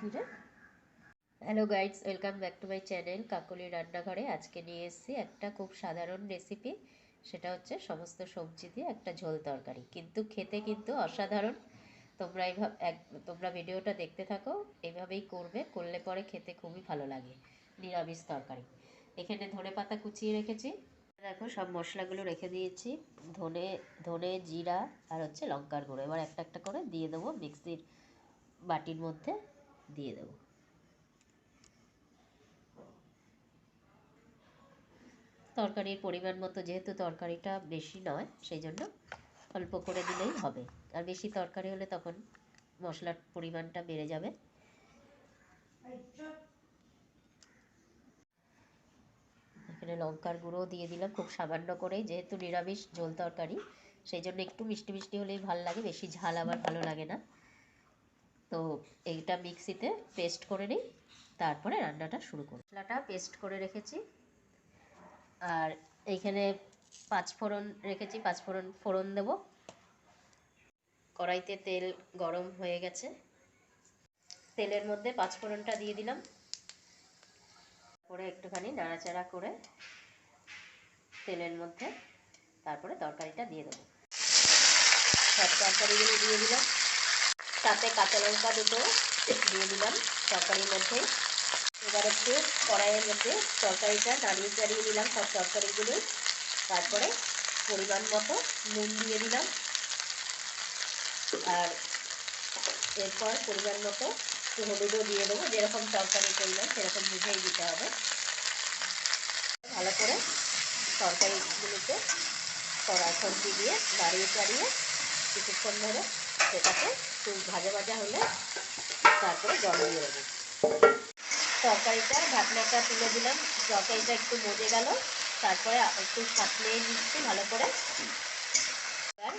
কিরে hello guys, welcome back to my channel কাকলির রান্নাঘরে। আজকে নিয়ে এসেছি একটা খুব সাধারণ রেসিপি। সেটা হচ্ছে সমস্ত সবজি দিয়ে একটা ঝোল তরকারি, কিন্তু খেতে কিন্তু অসাধারণ। তোমরা তোমরা ভিডিওটা দেখতে থাকো, এইভাবেই করলে পরে খেতে খুবই ভালো লাগে। নিরামিষ তরকারি। এখানে ধনে পাতা কুচিয়ে রেখেছি, দেখো সব মশলাগুলো রেখে দিয়েছি। ধনে ধনে জিরা আর হচ্ছে লঙ্কার গুঁড়ো এবার একটা একটা করে দিয়ে দেবো, মিক্সির বাটির মধ্যে দিয়ে দেবো। তরকারির পরিমাণ মতো, যেহেতু তরকারিটা বেশি নয় সেই জন্য অল্প করে দিলেই হবে। আর বেশি তরকারি হলে তখন মশলার পরিমাণটা বেড়ে যাবে। এখানে লঙ্কার গুঁড়ো দিয়ে দিলাম খুব সামান্য করেই, যেহেতু নিরামিষ ঝোল তরকারি সেই জন্য একটু মিষ্টি মিষ্টি হলেই ভালো লাগে, বেশি ঝাল আবার ভালো লাগে না। তো এইটা মিক্সিতে পেস্ট করে নিই, তারপরে রান্নাটা শুরু করি। মশলাটা পেস্ট করে রেখেছি। আর এইখানে পাঁচফোড়ন রেখেছি, ফোড়ন দেবো। কড়াইতে তেল গরম হয়ে গেছে, তেলের মধ্যে পাঁচফোড়নটা দিয়ে দিলাম। পরে একটুখানি নাড়াচাড়া করে তেলের মধ্যে তারপরে তরকারিটা দিয়ে দেবো। সব তরকারিগুলো দিয়ে দিলাম, সাথে কাঁচা লঙ্কা দুটো দিয়ে দিলাম তরকারির মধ্যে। এবার একটু কড়াইয়ের মধ্যে তরকারিটা নাড়িয়ে চাড়িয়ে দিলাম সব তরকারিগুলো। তারপরে পরিমাণ মতো নুন দিয়ে দিলাম, আর এরপর পরিমাণ মতো হলুদও দিয়ে দেবো। যেরকম তরকারি পরিমাণ সেরকম বুঝেই দিতে হবে। ভালো করে তরকারিগুলোকে কড়াই দিয়ে নাড়িয়ে চাড়িয়ে কিছুক্ষণ ধরে সেটাকে একটু ভাজা ভাজা হলে তারপরে জল দিয়ে দেবো। তরকারিটা ঢাকনাটা তুলে দিলাম, তরকারিটা একটু মজে গেল, তারপরে একটু সাঁতলে নিচ্ছি ভালো করে। এবার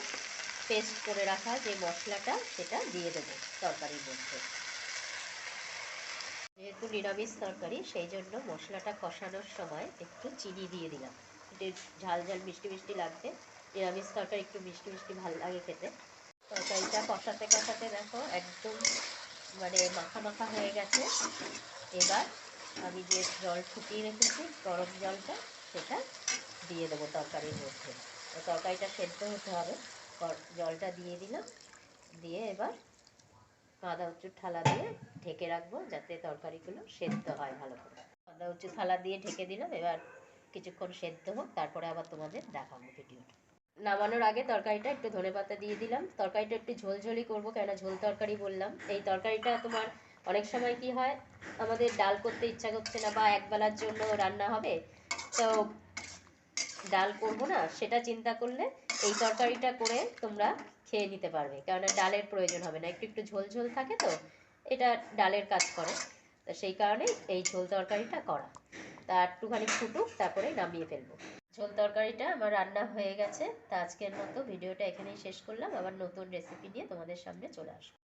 পেস্ট করে রাখা যে মশলাটা সেটা দিয়ে দেবো তরকারির মধ্যে। যেহেতু নিরামিষ তরকারি সেই জন্য মশলাটা কষানোর সময় একটু চিনি দিয়ে দিলাম, একটু ঝাল ঝাল মিষ্টি মিষ্টি লাগবে। নিরামিষ তরকারি একটু মিষ্টি মিষ্টি ভালো লাগে খেতে। তরকারিটা কষাতে কষাতে দেখো একদম মাখা মাখা হয়ে গেছে। এবার আমি যে জল ফুটিয়ে রেখেছি গরম জলটা, সেটা দিয়ে দেবো তরকারির মধ্যে। তরকারিটা সেদ্ধ হতে হবে। জলটা দিয়ে দিলাম, দিয়ে এবার আদা উঁচু থালা দিয়ে ঢেকে রাখবো যাতে তরকারিগুলো সেদ্ধ হয় ভালো করে। আদা উঁচু থালা দিয়ে ঢেকে দিলাম, এবার কিছুক্ষণ সেদ্ধ হোক, তারপরে আবার তোমাদের দেখাবো ভিডিওটা। নামানোর আগে তরকারিটা একটু ধনেপাতা দিয়ে দিলাম। তরকারিটা একটু ঝোলঝোলি করবো, কেন ঝোল তরকারি বললাম। এই তরকারিটা তোমার অনেক সময় কি হয়, আমাদের ডাল করতে ইচ্ছা করছে না বা একবেলার জন্য রান্না হবে, তো ডাল করবো না, সেটা চিন্তা করলে এই তরকারিটা করে তোমরা খেয়ে নিতে পারবে, কেননা ডালের প্রয়োজন হবে না। একটু একটু ঝোল ঝোল থাকে তো, এটা ডালের কাজ করে। তো সেই কারণেই এই ঝোল তরকারিটা করা। তা একটুখানি ফুটুক, তারপরে নামিয়ে ফেলবো। ঝোল তরকারিটা আমার রান্না হয়ে গেছে। তা আজকের মতো ভিডিওটা এখানেই শেষ করলাম, আবার নতুন রেসিপি নিয়ে তোমাদের সামনে চলে আসবো।